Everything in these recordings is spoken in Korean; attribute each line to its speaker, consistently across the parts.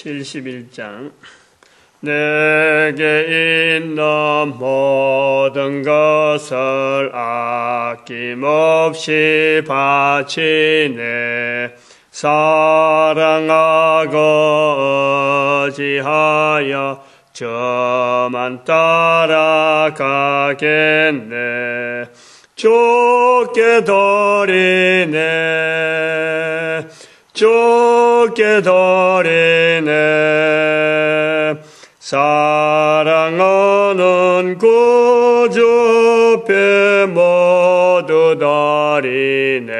Speaker 1: 71장. 내게 있는 모든 것을 아낌없이 바치네. 사랑하고 의지하여 저만 따라가겠네. 좁게 도리네. 좁게 도리네. 사랑하는 구주 배 모두 다리네.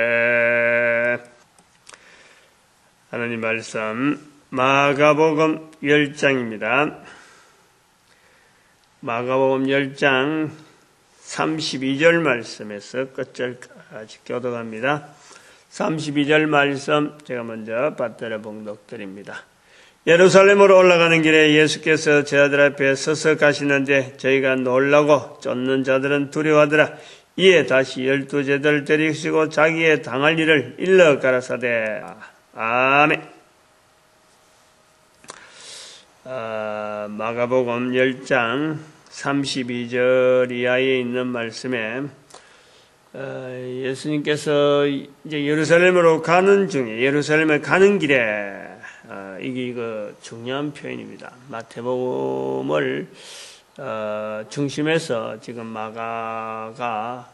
Speaker 1: 하나님 말씀 마가복음 10장입니다. 마가복음 10장 32절 말씀에서 끝절까지 교독합니다. 32절 말씀 제가 먼저 받들어 봉독드립니다. 예루살렘으로 올라가는 길에 예수께서 제자들 앞에 서서 가시는데 저희가 놀라고 쫓는 자들은 두려워하더라. 이에 다시 12제자를 데리시고 자기의 당할 일을 일러 가라사대. 아멘. 마가복음 10장 32절 이하에 있는 말씀에 예수님께서 이제 예루살렘으로 가는 중에 예루살렘에 가는 길에 이게 중요한 표현입니다. 마태복음을 중심해서 지금 마가가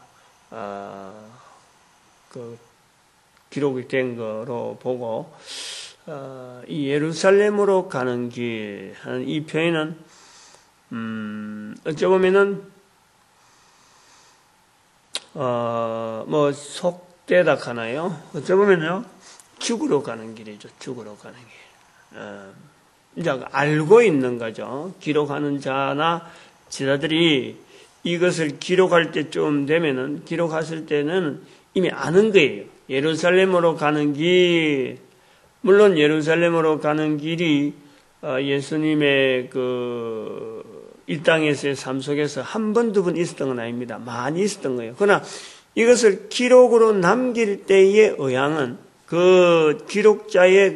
Speaker 1: 기록이 된 거로 보고 이 예루살렘으로 가는 길 하는 이 표현은 어찌 보면은 뭐 속되다 하나요? 어찌 보면요 죽으러 가는 길이죠. 죽으러 가는 길. 이제 알고 있는 거죠. 기록하는 자나 제자들이 이것을 기록할 때쯤 되면은 기록했을 때는 이미 아는 거예요. 예루살렘으로 가는 길. 물론 예루살렘으로 가는 길이 예수님의 이 땅에서의 삶 속에서 한 번, 두 번 있었던 건 아닙니다. 많이 있었던 거예요. 그러나 이것을 기록으로 남길 때의 의향은 그 기록자의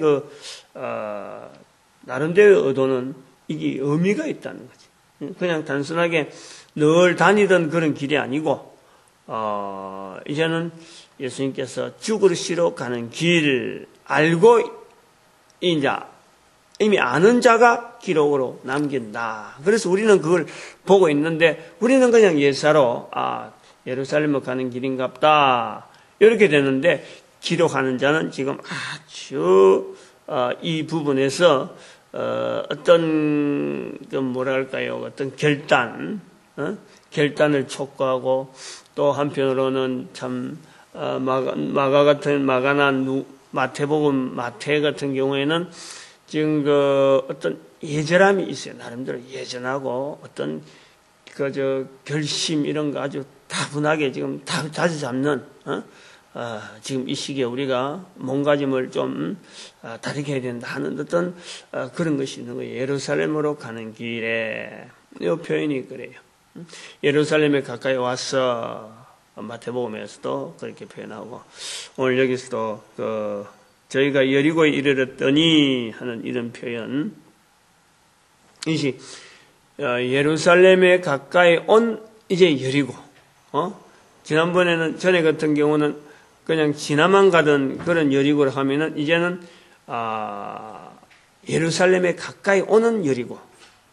Speaker 1: 나름대로의 의도는 이게 의미가 있다는 거지. 그냥 단순하게 늘 다니던 그런 길이 아니고, 이제는 예수님께서 죽으시러 가는 길을 알고, 이미 아는 자가 기록으로 남긴다. 그래서 우리는 그걸 보고 있는데, 우리는 그냥 예사로, 예루살렘으로 가는 길인갑다. 이렇게 되는데, 기록하는 자는 지금 아주, 이 부분에서, 어떤, 어떤 결단을 촉구하고, 또 한편으로는 참, 마가나 마태복음, 마태 같은 경우에는 지금 어떤 예절함이 있어요. 나름대로 예전하고 어떤 결심 이런 거 아주 다분하게 지금 자주 잡는, 지금 이 시기에 우리가 몸가짐을 좀 다르게 해야 된다 하는 어떤 그런 것이 있는 거예요. 예루살렘으로 가는 길에 이 표현이 그래요. 예루살렘에 가까이 와서 마태복음에서도 그렇게 표현하고 오늘 여기서도 저희가 여리고에 이르렀더니 하는 이런 표현. 이것이 예루살렘에 가까이 온 이제 여리고. 전에 같은 경우는 그냥 지나만 가던 그런 여리고를 하면은 이제는 예루살렘에 가까이 오는 여리고.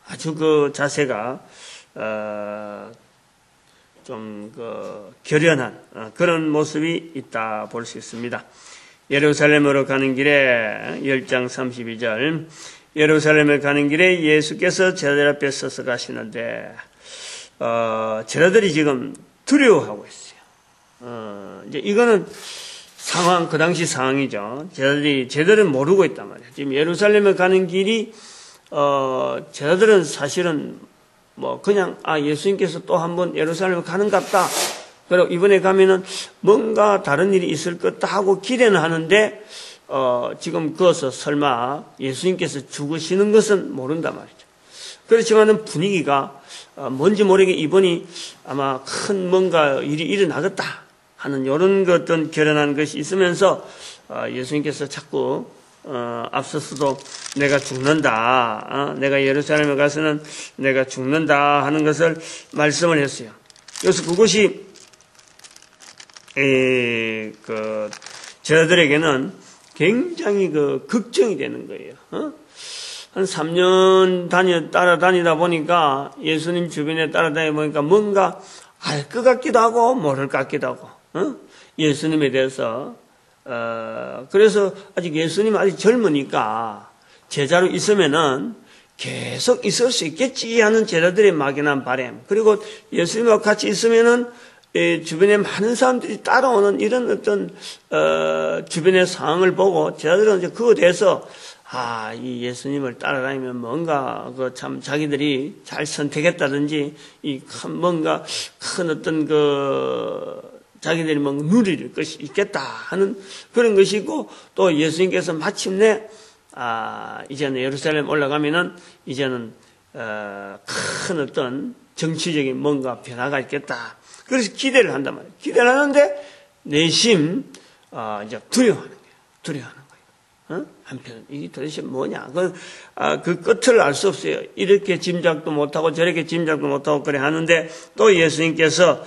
Speaker 1: 아주 그 자세가 좀 결연한 그런 모습이 있다 볼 수 있습니다. 예루살렘으로 가는 길에 10장 32절 예루살렘에 가는 길에 예수께서 제자들 앞에 서서 가시는데 제자들이 지금 두려워하고 있어요. 이제 이거는 상황, 그 당시 상황이죠. 제자들은 모르고 있단 말이에요. 지금 예루살렘에 가는 길이 제자들은 사실은 그냥 예수님께서 또 한번 예루살렘에 가는갑다. 그리고 이번에 가면은 뭔가 다른 일이 있을 것 같다 하고 기대는 하는데 지금 그것을 설마 예수님께서 죽으시는 것은 모른단 말이죠. 그렇지만은 분위기가 뭔지 모르게 이번이 아마 큰 뭔가 일이 일어나겠다 하는 이런 어떤 결연한 것이 있으면서 예수님께서 자꾸 앞서서도 내가 죽는다. 내가 예루살렘에 가서는 내가 죽는다 하는 것을 말씀을 했어요. 그래서 그것이 저들에게는 굉장히 걱정이 되는 거예요. 한 3년 따라다니다 보니까 예수님 주변에 따라다니다 보니까 뭔가 알 것 같기도 하고 모를 것 같기도 하고 예수님에 대해서 그래서 아직 예수님 아직 젊으니까 제자로 있으면은 계속 있을 수 있겠지 하는 제자들의 막연한 바람, 그리고 예수님과 같이 있으면은 주변에 많은 사람들이 따라오는 이런 어떤 주변의 상황을 보고 제자들은 이제 그거에 대해서 이 예수님을 따라다니면 뭔가 참 자기들이 잘 선택했다든지 뭔가 큰 어떤 자기들이 뭔가 누릴 것이 있겠다 하는 그런 것이고, 또 예수님께서 마침내 이제는 예루살렘 올라가면은 이제는 큰 어떤 정치적인 뭔가 변화가 있겠다. 그래서 기대를 한단 말이에요. 기대를 하는데 내심 이제 두려워하는 거예요. 한편 이게 도대체 뭐냐? 그 끝을 알 수 없어요. 이렇게 짐작도 못하고 저렇게 짐작도 못하고 그래 하는데, 또 예수님께서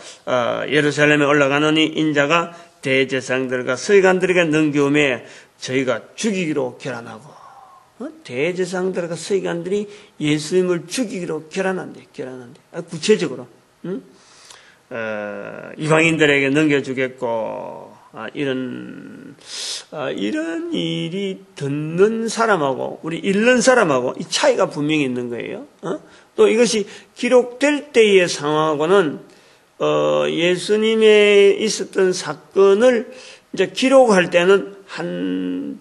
Speaker 1: 예루살렘에 올라가느니 인자가 대제사장들과 서기관들에게 넘겨오매 저희가 죽이기로 결단하고, 대제사장들과 서기관들이 예수님을 죽이기로 결단한대. 구체적으로 이방인들에게 넘겨주겠고, 이런 일이 듣는 사람하고 우리 읽는 사람하고 이 차이가 분명히 있는 거예요. 또 이것이 기록될 때의 상황하고는 예수님의 있었던 사건을 이제 기록할 때는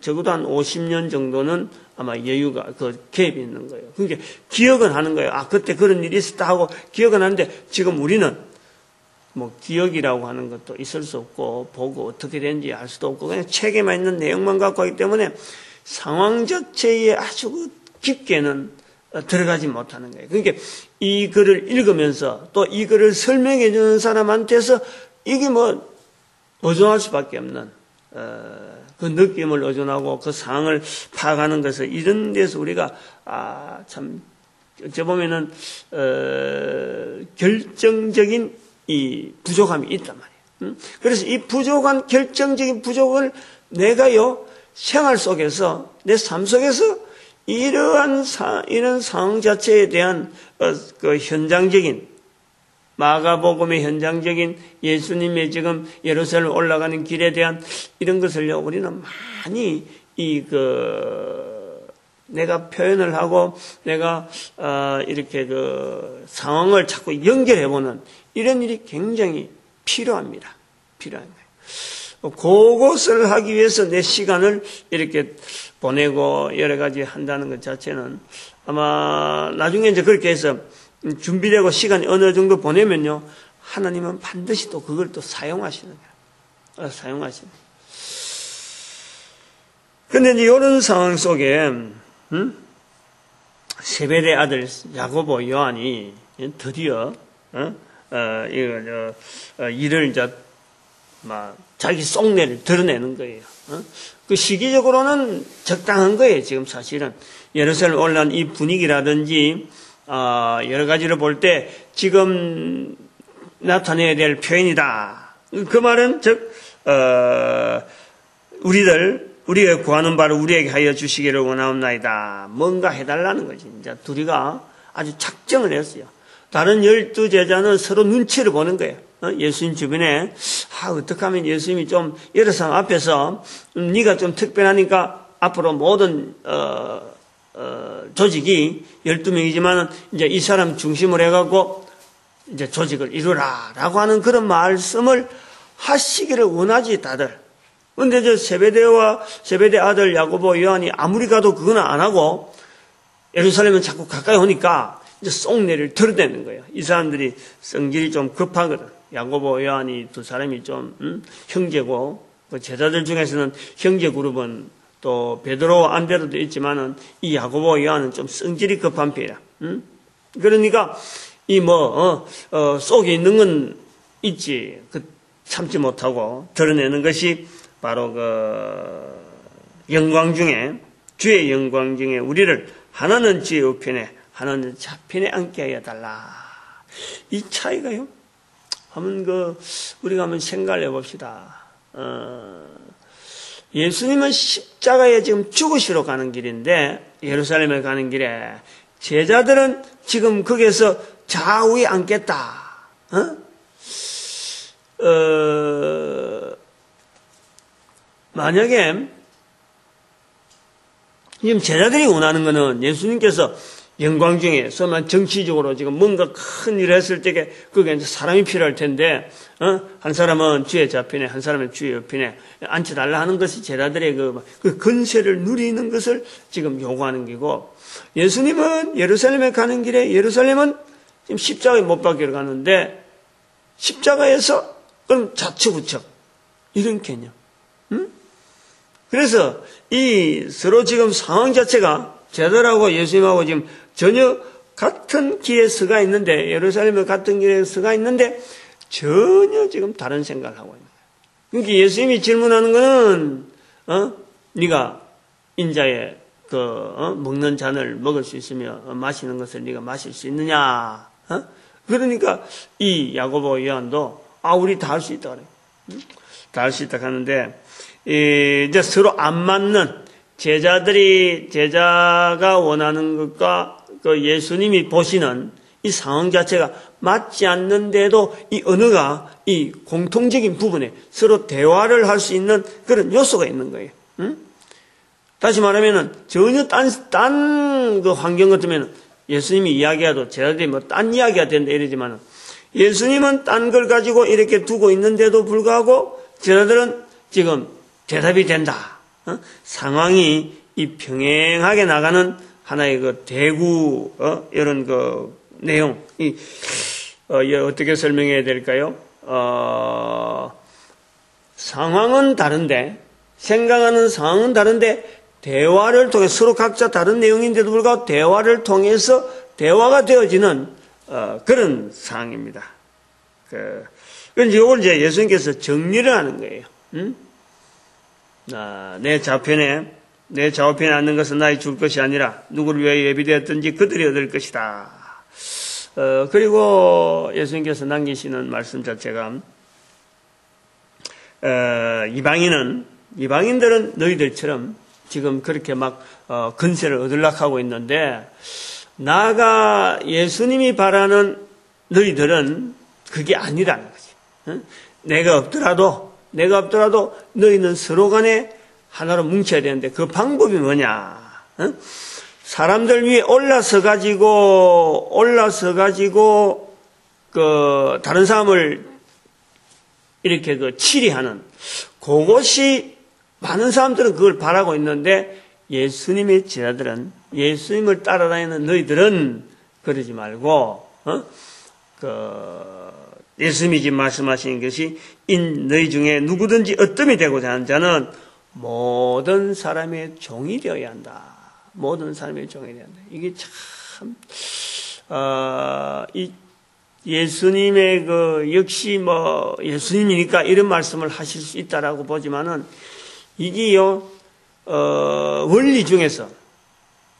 Speaker 1: 적어도 한 50년 정도는 아마 여유가 갭이 있는 거예요. 그러니까 기억은 하는 거예요. 그때 그런 일이 있었다 하고 기억은 하는데, 지금 우리는 기억이라고 하는 것도 있을 수 없고, 보고 어떻게 되는지 알 수도 없고, 그냥 책에만 있는 내용만 갖고 하기 때문에 상황 자체에 아주 깊게는 들어가지 못하는 거예요. 그러니까 이 글을 읽으면서 또 이 글을 설명해 주는 사람한테서 이게 의존할 수밖에 없는, 그 느낌을 의존하고 그 상황을 파악하는 것을, 이런 데서 우리가, 참, 어찌 보면은, 결정적인 이 부족함이 있단 말이에요. 그래서 이 부족한 결정적인 부족을 내가요 생활 속에서, 내 삶 속에서 이런 상황 자체에 대한 그 현장적인, 마가복음의 현장적인 예수님의 지금 예루살렘 올라가는 길에 대한 이런 것을요 우리는 많이 내가 표현을 하고 내가 이렇게 상황을 자꾸 연결해보는 이런 일이 굉장히 필요합니다. 필요한 거예요. 그것을 하기 위해서 내 시간을 이렇게 보내고 여러 가지 한다는 것 자체는, 아마 나중에 이제 그렇게 해서 준비되고 시간이 어느 정도 보내면요, 하나님은 반드시 또 그걸 또 사용하시는 거예요. 사용하시는 거예요. 근데 이제 이런 상황 속에, 세베대 아들 야고보 요한이 드디어, 일을 이제, 자기 속내를 드러내는 거예요. 그 시기적으로는 적당한 거예요, 지금 사실은. 예루살렘 올라온 이 분위기라든지, 여러 가지를 볼 때 지금 나타내야 될 표현이다. 그 말은 즉 우리가 구하는 바를 우리에게 하여 주시기를 원하옵나이다. 뭔가 해달라는 거지. 이제 둘이가 아주 작정을 했어요. 다른 12제자는 서로 눈치를 보는 거예요. 예수님 주변에 어떻게 하면 예수님이 좀 여러 사람 앞에서 네가 좀 특별하니까 앞으로 모든 조직이 12명이지만은 이제 이 사람 중심으로 해갖고 이제 조직을 이루라라고 하는 그런 말씀을 하시기를 원하지 다들. 근데 저 세베대 아들 야고보 요한이 아무리 가도 그건 안 하고 예루살렘은 자꾸 가까이 오니까 이제 속내를 드러내는 거예요. 이 사람들이 성질이 좀 급하거든. 야고보 요한이 두 사람이 좀 형제고, 그 제자들 중에서는 형제 그룹은 또 베드로 안데로도 있지만은 이 야고보 요한은 좀 성질이 급한 편이야. 그러니까 속에 있는 건 있지. 참지 못하고 드러내는 것이 바로 영광 중에 주의 영광 중에 우리를 하나는 주의 우편에 하나는 좌편에 앉게 하여 달라. 이 차이가요. 우리가 한번 생각을 해봅시다. 예수님은 십자가에 지금 죽으시러 가는 길인데, 예루살렘에 가는 길에 제자들은 지금 거기에서 좌우에 앉겠다. 만약에 지금 제자들이 원하는 것은 예수님께서 영광 중에 서만 정치적으로 지금 뭔가 큰 일을 했을 때에 그게 이제 사람이 필요할 텐데, 한 사람은 주의 좌편에, 한 사람은 주의 우편에 앉혀달라 하는 것이 제자들의 그 근세를 누리는 것을 지금 요구하는 게고, 예수님은 예루살렘에 가는 길에 예루살렘은 지금 십자가에 못 박히러 가는데, 십자가에서 그럼 좌측우측 이런 개념. 그래서 이 서로 지금 상황 자체가 제자들하고 예수님하고 지금 전혀 같은 길에 서가 있는데, 예루살렘에 같은 길에 서가 있는데 전혀 지금 다른 생각을 하고 있는 거예요. 그러니까 예수님이 질문하는 거는 네가 인자의 먹는 잔을 먹을 수 있으며 마시는 것을 네가 마실 수 있느냐? 그러니까 이 야고보 요한도 우리 다 할 수 있다 그래. 다 할 수 있다 하는데, 이제 서로 안 맞는 제자가 원하는 것과 그 예수님이 보시는 이 상황 자체가 맞지 않는데도 이 언어가 이 공통적인 부분에 서로 대화를 할 수 있는 그런 요소가 있는 거예요. 다시 말하면은 전혀 딴 그 환경 같으면 예수님이 이야기해도 제자들이 뭐 딴 이야기가 된다 이러지만은, 예수님은 딴 걸 가지고 이렇게 두고 있는데도 불구하고 제자들은 지금 대답이 된다. 상황이 이 평행하게 나가는 하나의 그 대구 이런 그 내용, 어떻게 설명해야 될까요? 상황은 다른데, 생각하는 상황은 다른데, 대화를 통해 서로 각자 다른 내용인데도 불구하고 대화를 통해서 대화가 되어지는 그런 상황입니다. 그런데 이걸 이제 예수님께서 정리를 하는 거예요. 내 좌우편에 앉는 것은 나의 줄 것이 아니라 누구를 위하여 예비되었든지 그들이 얻을 것이다. 그리고 예수님께서 남기시는 말씀 자체가, 이방인들은 너희들처럼 지금 그렇게 막 근세를 얻으려고 하고 있는데, 나가 예수님이 바라는 너희들은 그게 아니라는 거지. 내가 없더라도 너희는 서로 간에 하나로 뭉쳐야 되는데 그 방법이 뭐냐? 사람들 위에 올라서 가지고 그 다른 사람을 이렇게 그 치리하는 그것이 많은 사람들은 그걸 바라고 있는데, 예수님의 제자들은, 예수님을 따라다니는 너희들은 그러지 말고 예수님이 지금 말씀하시는 것이 너희 중에 누구든지 어뜸이 되고자 하는 자는 모든 사람의 종이 되어야 한다. 모든 사람의 종이 되어야 한다. 이게 참 이 예수님의 역시 예수님이니까 이런 말씀을 하실 수 있다라고 보지만은, 이게요 원리 중에서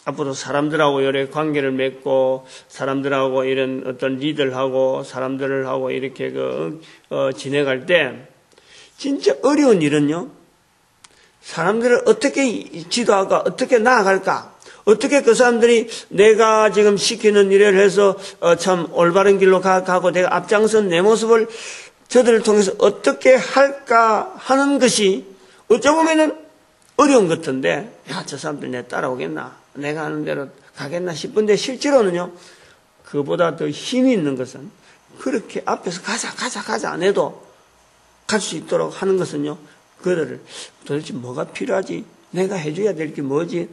Speaker 1: 앞으로 사람들하고 여러 관계를 맺고 사람들하고 이런 어떤 리더하고 사람들하고 이렇게 지내갈 때 진짜 어려운 일은요, 사람들을 어떻게 지도할까, 어떻게 나아갈까, 어떻게 그 사람들이 내가 지금 시키는 일을 해서 참 올바른 길로 가고 내가 앞장선 내 모습을 저들을 통해서 어떻게 할까 하는 것이 어쩌보면은 어려운 것 같은데, 저 사람들 내 따라오겠나, 내가 하는 대로 가겠나 싶은데, 실제로는요 그보다 더 힘이 있는 것은 그렇게 앞에서 가자 안 해도 갈 수 있도록 하는 것은요, 그들을 도대체 뭐가 필요하지, 내가 해줘야 될 게 뭐지,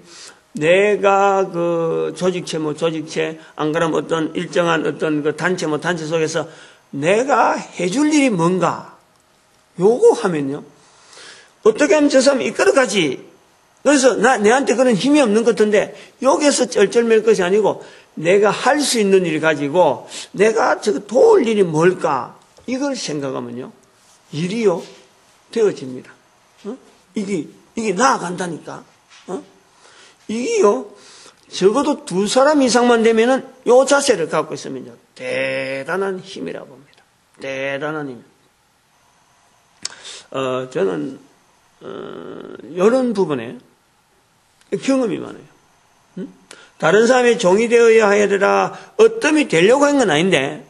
Speaker 1: 내가 조직체 안 그러면 어떤 일정한 어떤 단체 속에서 내가 해줄 일이 뭔가, 요거 하면요 어떻게 하면 저 사람이 이끌어가지. 그래서 내한테 그런 힘이 없는 것 같은데 여기서 쩔쩔맬 것이 아니고 내가 할 수 있는 일을 가지고 내가 도울 일이 뭘까, 이걸 생각하면요 일이요 되어집니다. 이게 나아간다니까. 이게요, 적어도 2사람 이상만 되면은 요 자세를 갖고 있으면요, 대단한 힘이라고 봅니다. 대단한 힘. 저는, 이런 부분에 경험이 많아요. 다른 사람의 종이 되어야 하리라, 어뜸이 되려고 하는 건 아닌데,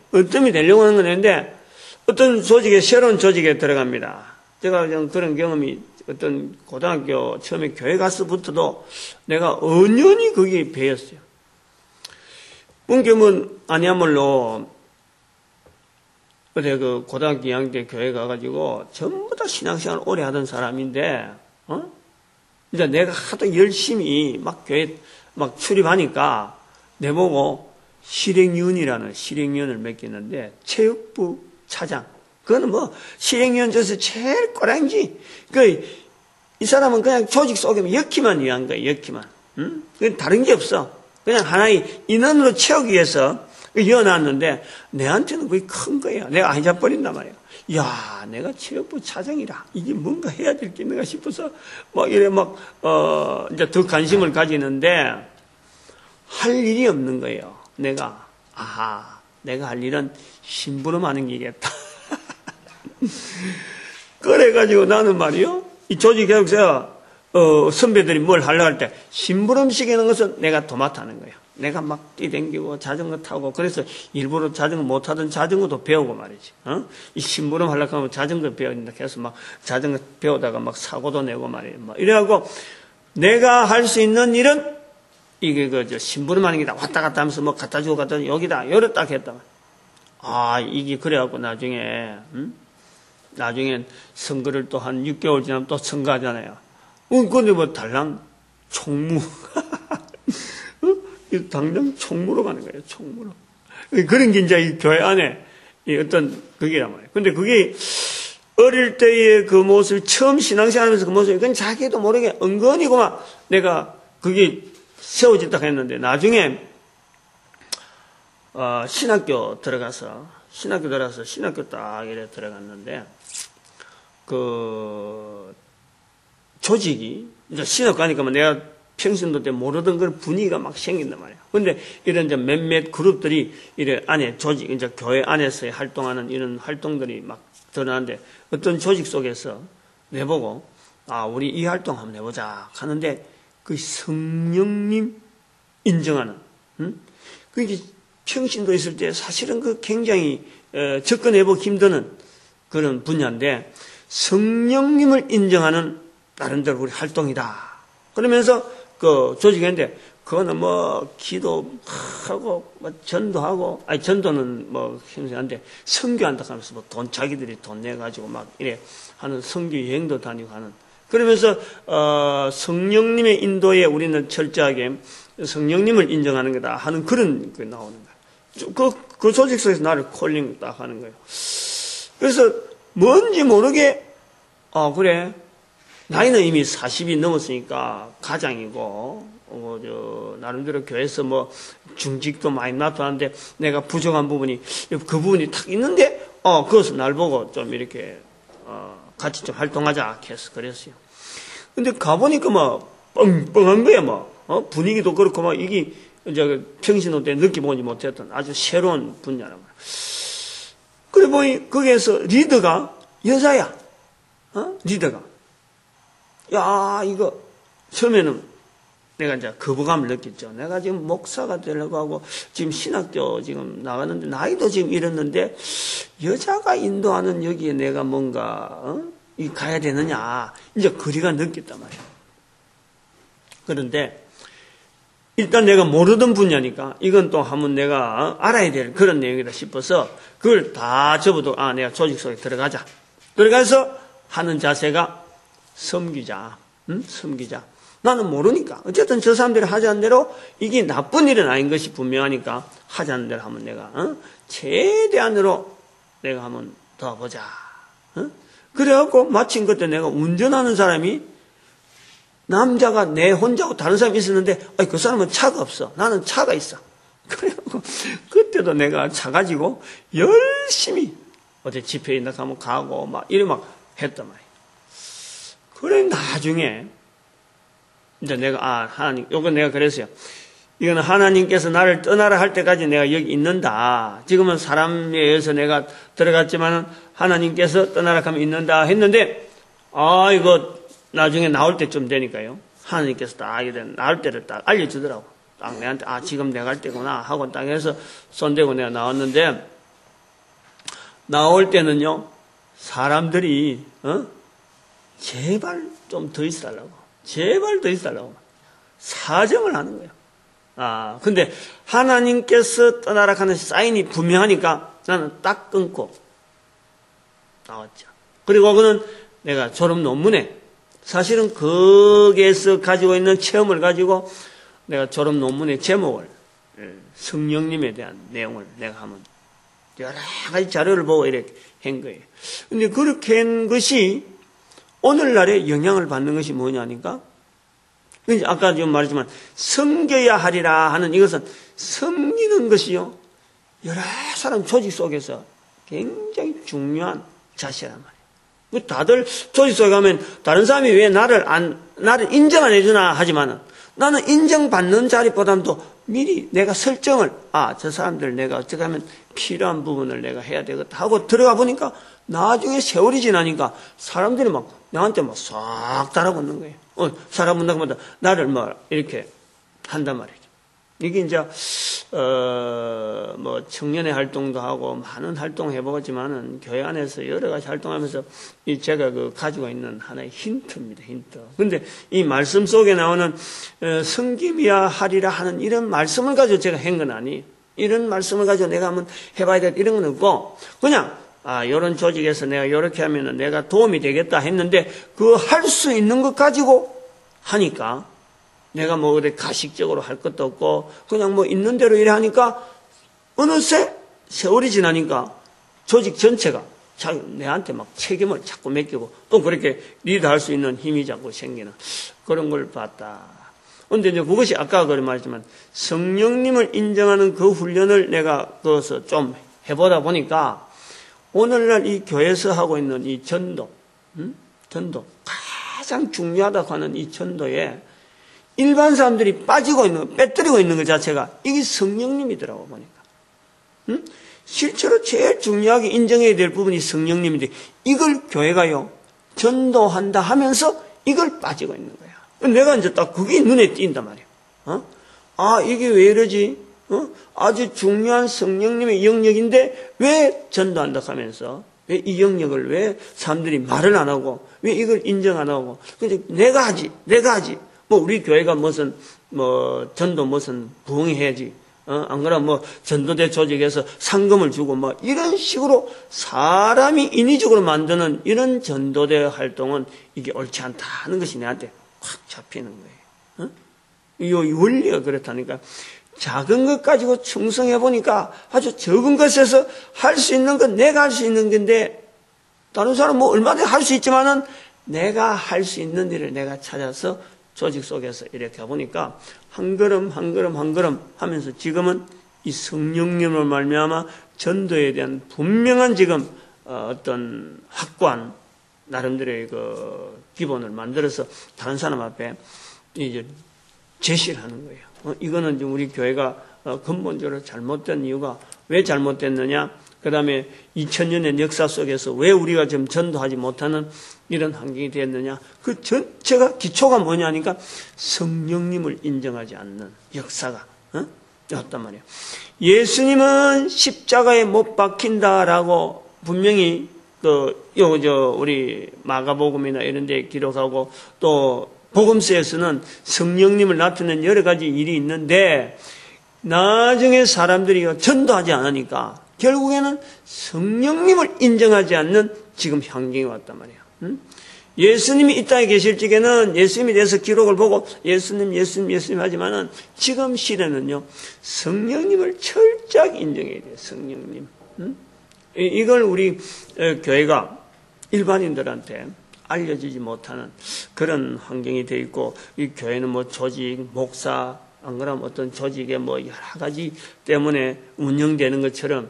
Speaker 1: 어떤 조직에, 새로운 조직에 들어갑니다. 제가 좀 그런 경험이 어떤 고등학교 처음에 교회 가서부터도 내가 언연히 거기에 배웠어요. 문교문 아니야말로 그때 그 고등학교 2학년 때 교회 가가지고 전부 다 신앙생활 오래 하던 사람인데, 이제 내가 하도 열심히 막 교회 막 출입하니까 내보고 실행위원을 맡겼는데 체육부 차장. 그거는 뭐 실행위원 중에서 제일 꼬랑지. 이 사람은 그냥 조직 속에만 엮기만 위한 거예요. 엮기만. 그건 다른 게 없어. 그냥 하나의 인원으로 채우기 위해서 이어놨는데 내한테는 그게 큰 거예요. 내가 안 잊어버린단 말이에요. 야, 내가 체육부 차장이라 이게 뭔가 해야 될 게 내가 싶어서 이제 더 관심을 가지는데 할 일이 없는 거예요. 내가 할 일은 심부름하는 게겠다. 그래가지고 나는 말이요, 이 조직개혁에서 선배들이 뭘 하려고 할 때 심부름 시키는 것은 내가 도맡아하는 거예요. 내가 막 뛰댕기고 자전거 타고, 그래서 일부러 자전거 못하던 자전거도 배우고 말이지. 이 심부름 하려고 하면 자전거 배운다 해서 막 자전거 배우다가 막 사고도 내고 말이에요. 이래갖고 내가 할 수 있는 일은 이게 심부름하는 게다. 왔다 갔다 하면서 뭐 갖다 주고 여기다 열었다 했다. 이게 그래갖고 나중엔 선거를 또 한 6개월 지나면 또 선거하잖아요. 근데 뭐 달랑 총무. 당장 총무로 가는 거예요, 총무로. 그런 게 이제 이 교회 안에 어떤 그게란 말이에요. 근데 그게 어릴 때의 그 모습이, 처음 신앙생활 하면서 그 모습이, 그건 자기도 모르게 은근히 막 내가 그게 세워졌다 했는데, 나중에, 신학교 들어가서 신학교 딱 이래 들어갔는데, 조직이, 이제 신학 가니까 내가 평신도 때 모르던 그런 분위기가 막 생긴단 말이야. 근데 이런 이제 몇몇 그룹들이 이래 안에 조직, 이제 교회 안에서 활동하는 이런 활동들이 막 드러나는데, 어떤 조직 속에서 내보고, 우리 이 활동 한번 해보자 하는데, 그 성령님 인정하는, 그게 평신도 있을 때 사실은 그 굉장히 접근해보기 힘드는 그런 분야인데, 성령님을 인정하는 나름대로 우리 활동이다. 그러면서 그 조직인데, 그거는 뭐 기도하고 뭐 전도하고, 전도는 뭐 힘들한데 선교한다 하면서 뭐 자기들이 돈 내가지고 막 이래 하는 선교 여행도 다니고 하는. 그러면서 성령님의 인도에 우리는 철저하게 성령님을 인정하는 거다 하는 그런 게 나오는 거예요. 그 조직 속에서 나를 콜링 딱 하는 거예요. 그래서 뭔지 모르게 그래, 나이는 이미 40이 넘었으니까 가장이고, 나름대로 교회에서 뭐 중직도 많이 나타나는데 내가 부족한 부분이, 그 부분이 탁 있는데, 그것을 날 보고 좀 이렇게, 같이 좀 활동하자 해서 그랬어요. 근데 가보니까 뭐, 뻥뻥한 거야, 뭐. 분위기도 그렇고, 막 이게, 이제 평신도 때 느껴보지 못했던 아주 새로운 분야란 말이야. 그래 보니, 거기에서 리더가 여자야. 리더가. 야, 이거, 처음에는 내가 이제 거부감을 느꼈죠. 내가 지금 목사가 되려고 하고, 지금 신학교 지금 나가는데, 나이도 지금 이랬는데, 여자가 인도하는 여기에 내가 뭔가, 가야 되느냐. 이제 거리가 느꼈단 말이야. 그런데, 일단 내가 모르던 분야니까, 이건 또 한번 내가 알아야 될 그런 내용이다 싶어서, 그걸 다 접어도, 내가 조직 속에 들어가자. 들어가서 하는 자세가 섬기자. 섬기자. 나는 모르니까. 어쨌든 저 사람들이 하자는 대로 이게 나쁜 일은 아닌 것이 분명하니까 하자는 대로 하면 내가 최대한으로 내가 한번 도와보자. 그래갖고 마침 그때 내가 운전하는 사람이 남자가 내 혼자고 다른 사람이 있었는데 그 사람은 차가 없어. 나는 차가 있어. 그래갖고 그때도 내가 차 가지고 열심히 어제 집회에 나가면 가고 막 이래 막 했단 말이야. 그래 나중에 이제 하나님, 요건 내가 그랬어요. 이거는 하나님께서 나를 떠나라 할 때까지 내가 여기 있는다. 지금은 사람에 의해서 내가 들어갔지만은 하나님께서 떠나라 하면 있는다 했는데, 이거 나중에 나올 때쯤 되니까요. 하나님께서 딱 나올 때를 딱 알려주더라고. 딱 내한테, 지금 내가 갈 때구나 하고 딱 해서 손대고 내가 나왔는데, 나올 때는요, 사람들이, 제발 좀 더 있어달라고. 제발 더 있어달라고. 사정을 하는 거예요. 근데 하나님께서 떠나라 하는 사인이 분명하니까 나는 딱 끊고 나왔죠. 그리고 그는 내가 졸업 논문에 사실은 거기에서 가지고 있는 체험을 가지고 내가 졸업 논문의 제목을 성령님에 대한 내용을 내가 한번 여러 가지 자료를 보고 이렇게 한 거예요. 근데 그렇게 한 것이 오늘날에 영향을 받는 것이 뭐냐니까? 아까 지금 말했지만 섬겨야 하리라 하는 이것은 섬기는 것이요, 여러 사람 조직 속에서 굉장히 중요한 자세란 말이에요. 다들 조직 속에 가면 다른 사람이 왜 나를 인정 안 해주나 하지만은 나는 인정받는 자리보다도 미리 내가 설정을 저 사람들 내가 어떻게 하면 필요한 부분을 내가 해야 되겠다 하고 들어가 보니까 나중에 세월이 지나니까 사람들이 막 나한테 막 싹 달아붙는 거예요. 사람 만나면 나를 이렇게 한단 말이죠. 이게 이제 청년의 활동도 하고 많은 활동 해보지만은 교회 안에서 여러 가지 활동하면서 제가 가지고 있는 하나의 힌트입니다. 힌트. 근데 이 말씀 속에 나오는 섬김이야 하리라 하는 이런 말씀을 가지고 제가 한 건 아니에요. 이런 말씀을 가지고 내가 한번 해봐야 될 이런 건 없고 그냥 이런 조직에서 내가 이렇게 하면은 내가 도움이 되겠다 했는데 그 할 수 있는 것 가지고 하니까 내가 어디 가식적으로 할 것도 없고 그냥 있는 대로 이래 하니까 어느새 세월이 지나니까 조직 전체가 내한테 막 책임을 자꾸 맡기고 또 그렇게 리드할 수 있는 힘이 자꾸 생기는 그런 걸 봤다. 그런데 이제 그것이 아까 말했지만 성령님을 인정하는 그 훈련을 내가 그것을 좀 해보다 보니까 오늘날 이 교회에서 하고 있는 이 전도 가장 중요하다고 하는 이 전도에 일반 사람들이 빠지고 있는, 빼뜨리고 있는 것 자체가 이게 성령님이더라고 보니까. 실제로 제일 중요하게 인정해야 될 부분이 성령님인데 이걸 교회가요 전도한다 하면서 이걸 빠지고 있는 거야. 내가 이제 딱 그게 눈에 띈단 말이야. 이게 왜 이러지? 아주 중요한 성령님의 영역인데 왜 전도한다 하면서 왜 이 영역을 왜 사람들이 말을 안 하고 왜 이걸 인정 안 하고 내가 하지 우리 교회가 무슨 전도 무슨 부흥해야지 안 그러면 전도대 조직에서 상금을 주고 이런 식으로 사람이 인위적으로 만드는 이런 전도대 활동은 이게 옳지 않다는 것이 내한테 확 잡히는 거예요. 이 원리가 그렇다니까. 작은 것 가지고 충성해 보니까 아주 적은 것에서 할 수 있는 건 내가 할 수 있는 건데 다른 사람은 얼마든지 할 수 있지만은 내가 할 수 있는 일을 내가 찾아서 조직 속에서 이렇게 해보니까 한 걸음 하면서 지금은 이 성령님을 말미암아 전도에 대한 분명한 지금 어떤 확고한 나름대로의 기본을 만들어서 다른 사람 앞에 이제 제시를 하는 거예요. 이거는 우리 교회가 근본적으로 잘못된 이유가 왜 잘못됐느냐? 그 다음에 2000년의 역사 속에서 왜 우리가 지금 전도하지 못하는 이런 환경이 되었느냐? 그 전체가 기초가 뭐냐니까 성령님을 인정하지 않는 역사가 였단 말이에요. 예수님은 십자가에 못 박힌다라고 분명히 우리 마가복음이나 이런 데 기록하고 또 복음서에서는 성령님을 나타내는 여러 가지 일이 있는데 나중에 사람들이 전도하지 않으니까 결국에는 성령님을 인정하지 않는 지금 환경이 왔단 말이에요. 예수님이 이 땅에 계실 적에는 예수님에 대해서 기록을 보고 예수님 하지만은 지금 시대는요 성령님을 철저하게 인정해야 돼요. 성령님. 이걸 우리 교회가 일반인들한테 알려지지 못하는 그런 환경이 되어 있고 이 교회는 조직, 목사 안 그러면 어떤 조직의 여러 가지 때문에 운영되는 것처럼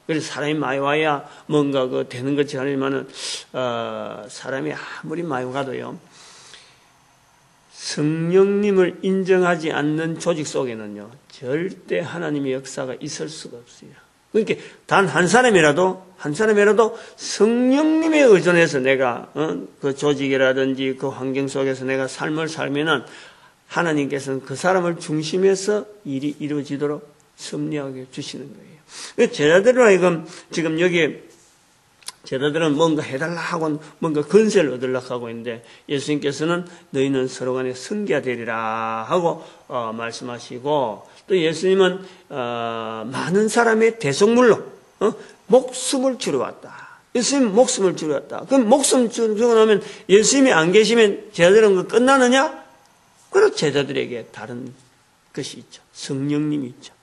Speaker 1: 그래서 사람이 많이 와야 뭔가 되는 것처럼 하지만은 사람이 아무리 많이 가도요 성령님을 인정하지 않는 조직 속에는요, 절대 하나님의 역사가 있을 수가 없어요. 그러니까 단 한 사람이라도 성령님에 의존해서 내가 그 조직이라든지 그 환경 속에서 내가 삶을 살면은 하나님께서는 그 사람을 중심해서 일이 이루어지도록 섭리하게 주시는 거예요. 제자들은 하여금 지금 여기 제자들은 뭔가 해달라 하고 뭔가 건세를 얻으려고 하고 있는데 예수님께서는 너희는 서로 간에 선기가 되리라 하고 말씀하시고 또 예수님은 많은 사람의 대속물로 목숨을 주러 왔다. 예수님 목숨을 주러 왔다. 그럼 목숨 주고 나면 예수님이 안 계시면 제자들은 그 끝나느냐? 그리고 제자들에게 다른 것이 있죠. 성령님이 있죠.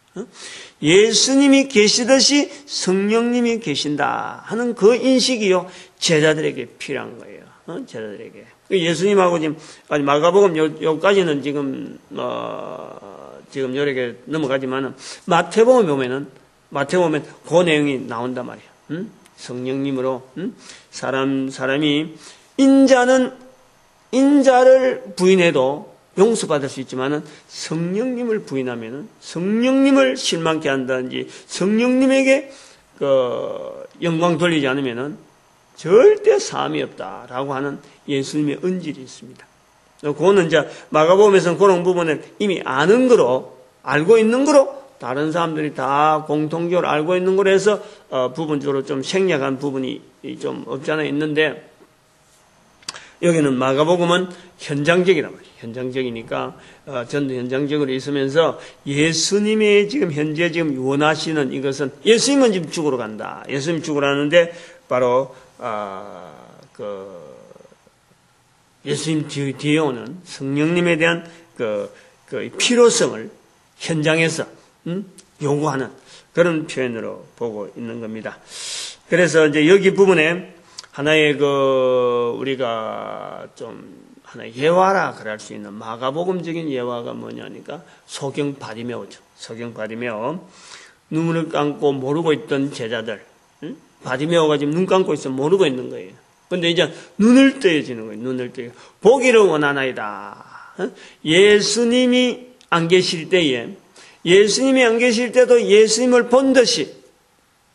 Speaker 1: 예수님이 계시듯이 성령님이 계신다 하는 그 인식이요 제자들에게 필요한 거예요. 제자들에게. 예수님하고 지금 마가복음 여기까지는 지금 지금 여러 개 넘어가지만은 마태복음에 보면은 그 내용이 나온단 말이에요. 성령님으로 사람이 인자를 부인해도 용서받을 수 있지만은 성령님을 부인하면은 성령님을 실망케 한다든지 성령님에게 그 영광 돌리지 않으면은 절대 사함이 없다라고 하는 예수님의 언질이 있습니다. 그거는 이제 마가복음에서는 그런 부분을 이미 아는 거로 알고 있는 거로 다른 사람들이 다 공통적으로 알고 있는 거로 해서 부분적으로 좀 생략한 부분이 좀 없지 않아 있는데 여기는 마가복음은 현장적이란 말이에요. 현장적이니까 전도 현장적으로 있으면서 예수님의 지금 현재 지금 원하시는 이것은 예수님은 지금 죽으러 간다. 예수님 죽으러 가는데 바로 예수님 뒤에 오는 성령님에 대한 그 필요성을 현장에서 요구하는 그런 표현으로 보고 있는 겁니다. 그래서 이제 여기 부분에 하나의 우리가 좀 하나의 예화라 그럴 수 있는 마가복음적인 예화가 뭐냐니까 소경 바디메오죠. 소경 바디메오. 눈을 감고 모르고 있던 제자들. 바디메오가 지금 눈 감고 있어 모르고 있는 거예요. 근데 이제 눈을 떠야지는 거예요. 눈을 떠요. 보기를 원하나이다. 예수님이 안 계실 때도 예수님을 본 듯이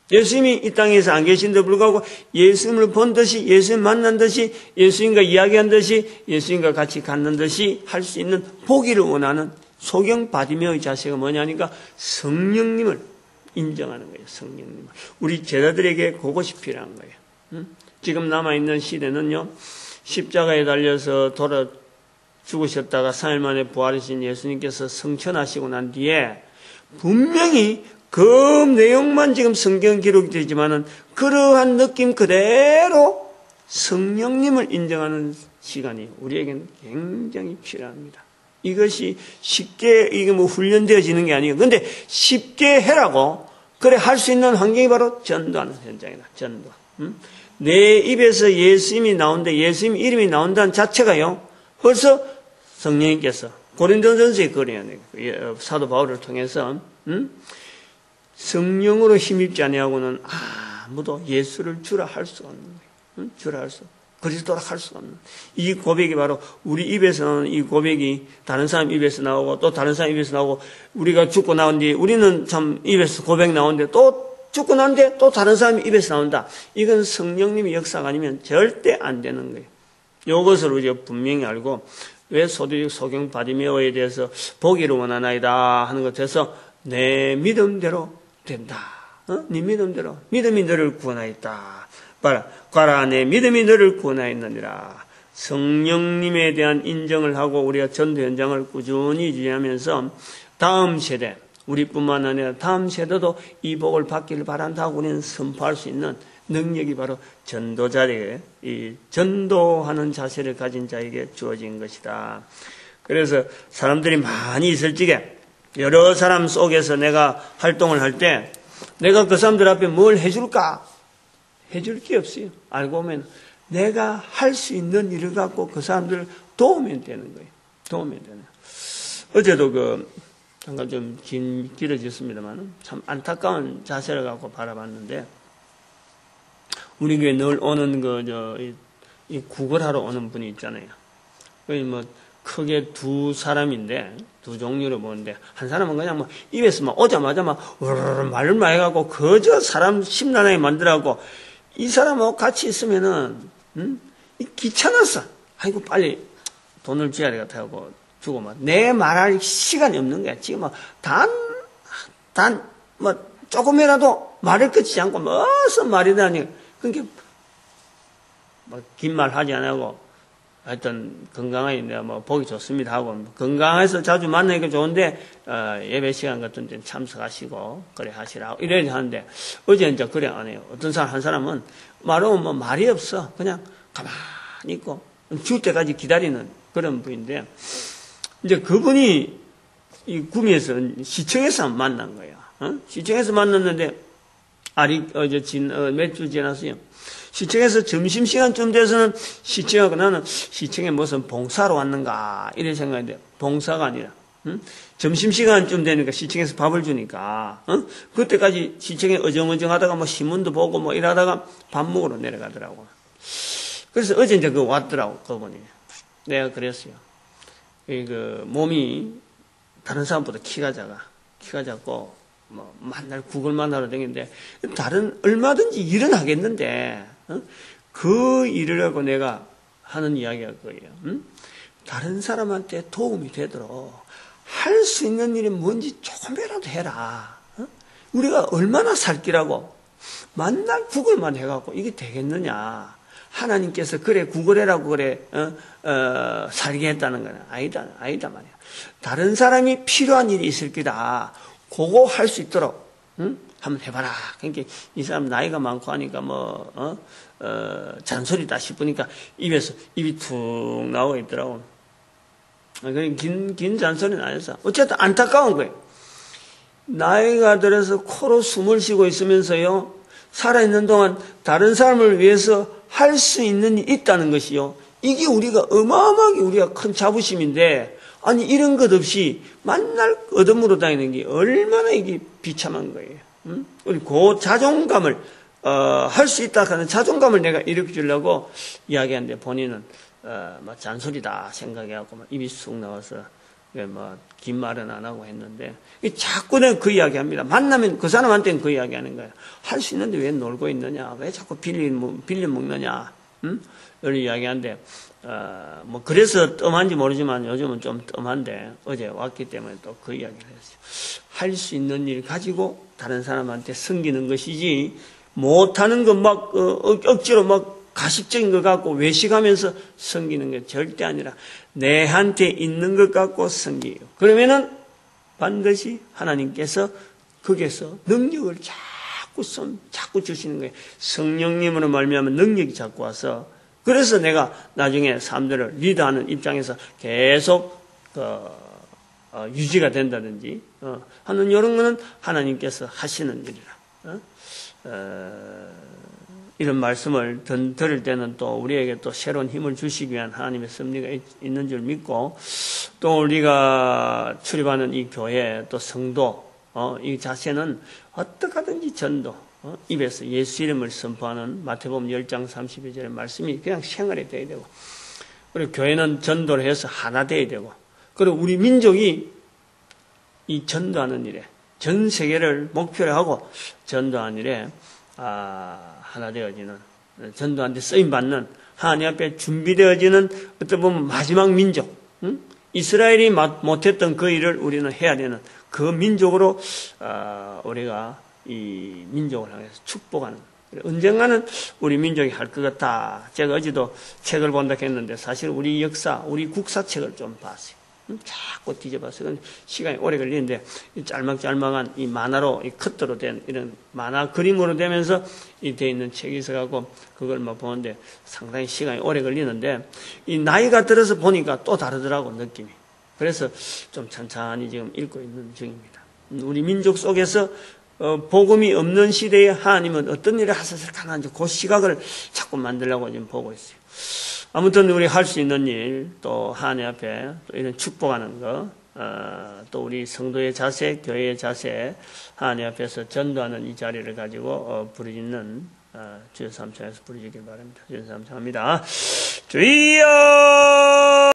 Speaker 1: 예수님이 이 땅에서 안 계신데도 불구하고 예수님을 본 듯이 예수님 만난 듯이 예수님과 이야기한 듯이 예수님과 같이 갖는 듯이 할 수 있는 보기를 원하는 소경 바디메오의 자세가 뭐냐니까 성령님을 인정하는 거예요. 성령님을. 우리 제자들에게 그것이 필요한 거예요. 지금 남아있는 시대는요. 십자가에 달려서 죽으셨다가 3일 만에 부활하신 예수님께서 성천하시고 난 뒤에 분명히 그 내용만 지금 성경 기록이 되지만은 그러한 느낌 그대로 성령님을 인정하는 시간이 우리에게는 굉장히 필요합니다. 이것이 쉽게 이게 훈련되어지는 게 아니에요. 근데 쉽게 해라고 그래 할 수 있는 환경이 바로 전도하는 현장이다. 전도. 내 입에서 예수님이 나온다, 예수님 이름이 나온다는 자체가요. 벌써 성령님께서 고린도전서에 그래요. 사도 바울을 통해서 성령으로 힘입지 아니하고는 아무도 예수를 주라 할 수가 없는 거예요. 주라 할 수, 그리스도라 할 수가 없는. 이 고백이 바로 우리 입에서 나오는 이 고백이 다른 사람 입에서 나오고 또 다른 사람 입에서 나오고 우리가 죽고 나온 뒤에 우리는 참 입에서 고백 나오는데 또 죽고 난 뒤에 또 다른 사람이 입에서 나온다. 이건 성령님의 역사가 아니면 절대 안 되는 거예요. 이것을 우리가 분명히 알고 왜 소경 바디메오에 대해서 보기를 원하나이다 하는 것에서 내 믿음대로 된다. 네 믿음대로. 믿음이 너를 구원하였다. 봐라, 내 믿음이 너를 구원하였느니라. 성령님에 대한 인정을 하고 우리가 전도 현장을 꾸준히 유지하면서 다음 세대, 우리뿐만 아니라 다음 세대도 이 복을 받기를 바란다고 우리는 선포할 수 있는 능력이 바로 전도자에게, 이 전도하는 자세를 가진 자에게 주어진 것이다. 그래서 사람들이 많이 있을 적에 여러 사람 속에서 내가 활동을 할 때 내가 그 사람들 앞에 뭘 해줄까? 해줄 게 없어요. 알고 보면 내가 할 수 있는 일을 갖고 그 사람들을 도우면 되는 거예요. 도우면 되는 거예요. 어제도 잠깐 좀 길어졌습니다만 참 안타까운 자세를 갖고 바라봤는데 우리 교회 늘 오는 이 구걸하러 오는 분이 있잖아요. 크게 두 사람인데, 두 종류로 보는데, 한 사람은 그냥 뭐, 입에서 막 오자마자 막, 말을 많이 해갖고, 그저 사람 심란하게 만들어갖고, 이 사람하고 같이 있으면은, 귀찮았어. 아이고, 빨리 돈을 줘야 될 것 같아고, 주고 막, 내 말할 시간이 없는 거야. 지금 뭐, 조금이라도 말을 끝이지 않고, 뭐, 어서 말이다 하니, 그러니까, 뭐, 긴 말 하지 안 하고, 하여튼, 건강하게 내가 뭐, 보기 좋습니다 하고, 건강해서 자주 만나니까 좋은데, 예배 시간 같은 데는 참석하시고, 그래 하시라고, 이래야 하는데, 어제 이제 그래 안 해요. 어떤 사람, 한 사람은, 말하면 뭐 말이 없어. 그냥 가만히 있고, 줄 때까지 기다리는 그런 분인데, 이제 그분이, 이 구미에서, 시청에서 만난 거예요. 시청에서 만났는데, 몇 주 지났어요. 시청에서 점심시간쯤 돼서는 시청하고 나는 시청에 무슨 봉사로 왔는가, 이런 생각인데, 봉사가 아니라, 점심시간쯤 되니까 시청에서 밥을 주니까, 그때까지 시청에 어정어정하다가 뭐 신문도 보고 뭐 이러다가 밥 먹으러 내려가더라고. 그래서 어제 이제 왔더라고, 그분이. 내가 그랬어요. 몸이 다른 사람보다 키가 작고, 뭐, 맨날 구걸만 하러 다니는데, 얼마든지 일은 하겠는데, 그 일을 하고 내가 하는 이야기가 그거예요. 다른 사람한테 도움이 되도록 할 수 있는 일이 뭔지 조금이라도 해라. 우리가 얼마나 살기라고, 맨날 구걸만 해갖고 이게 되겠느냐. 하나님께서 그래, 구걸해라고 그래, 살게 했다는 거는 아니다 말이야. 다른 사람이 필요한 일이 있을 기다. 그거 할 수 있도록, 한번 해봐라. 그러니까 이 사람 나이가 많고 하니까 잔소리다 싶으니까 입이 툭 나오고 있더라고. 긴 잔소리는 아니었어. 어쨌든 안타까운 거예요. 나이가 들어서 코로 숨을 쉬고 있으면서요, 살아있는 동안 다른 사람을 위해서 할 수 있는 일이 있다는 것이요. 이게 어마어마하게 우리가 큰 자부심인데, 아니, 이런 것 없이 맨날 얻어물어 다니는 게 얼마나 이게 비참한 거예요. 우리 그 자존감을, 할 수 있다 하는 자존감을 내가 일으켜주려고 이야기하는데 본인은, 잔소리다 생각해갖고 입이 쑥 나와서, 긴 말은 안 하고 했는데, 자꾸 내가 그 이야기 합니다. 만나면 그 사람한테는 그 이야기 하는 거예요. 할 수 있는데 왜 놀고 있느냐? 왜 자꾸 빌려 먹느냐? 이런 이야기 하는데, 그래서 뜸한지 모르지만 요즘은 좀 뜸한데, 어제 왔기 때문에 또 그 이야기를 했어요. 할 수 있는 일 가지고 다른 사람한테 섬기는 것이지, 못하는 것 억지로 가식적인 것 갖고 외식하면서 섬기는 게 절대 아니라, 내한테 있는 것 갖고 섬기요. 그러면은 반드시 하나님께서 거기에서 능력을 자꾸 주시는 거예요. 성령님으로 말미암아 능력이 자꾸 와서, 그래서 내가 나중에 사람들을 리더하는 입장에서 계속 유지가 된다든지 하는 이런 거는 하나님께서 하시는 일이라. 이런 말씀을 들을 때는 또 우리에게 또 새로운 힘을 주시기 위한 하나님의 섭리가 있는 줄 믿고, 또 우리가 출입하는 이 교회, 또 성도, 이 자체는 어떻게든지 전도, 입에서 예수 이름을 선포하는 마태복음 10장 32절의 말씀이 그냥 생활이 돼야 되고, 그리고 교회는 전도를 해서 하나 돼야 되고, 그리고 우리 민족이 이 전도하는 일에, 전 세계를 목표로 하고 전도하는 일에 하나 되어지는, 전도한테 쓰임받는, 하나님 앞에 준비되어지는 어떻게 보면 마지막 민족, 이스라엘이 못했던 그 일을 우리는 해야 되는 그 민족으로 우리가 이 민족을 향해서 축복하는, 언젠가는 우리 민족이 할 것 같다. 제가 어제도 책을 본다 했는데 사실 우리 역사, 우리 국사책을 좀 봤어요. 자꾸 뒤져봤어요. 시간이 오래 걸리는데 이 짤막짤막한 이 만화로, 이 컷으로 된 이런 만화 그림으로 되면서 이 돼 있는 책이 있어가지고 그걸 보는데 상당히 시간이 오래 걸리는데, 이 나이가 들어서 보니까 또 다르더라고, 느낌이. 그래서 좀 천천히 지금 읽고 있는 중입니다. 우리 민족 속에서 복음이 없는 시대에 하나님은 어떤 일을 하셨을까 하는 그 시각을 자꾸 만들려고 지금 보고 있어요. 아무튼 우리 할 수 있는 일, 또 하나님 앞에 또 이런 축복하는 거, 또 우리 성도의 자세, 교회의 자세, 하나님 앞에서 전도하는 이 자리를 가지고 부르짖는 주여 삼창에서 부르짖길 바랍니다. 주여 삼창합니다. 주여!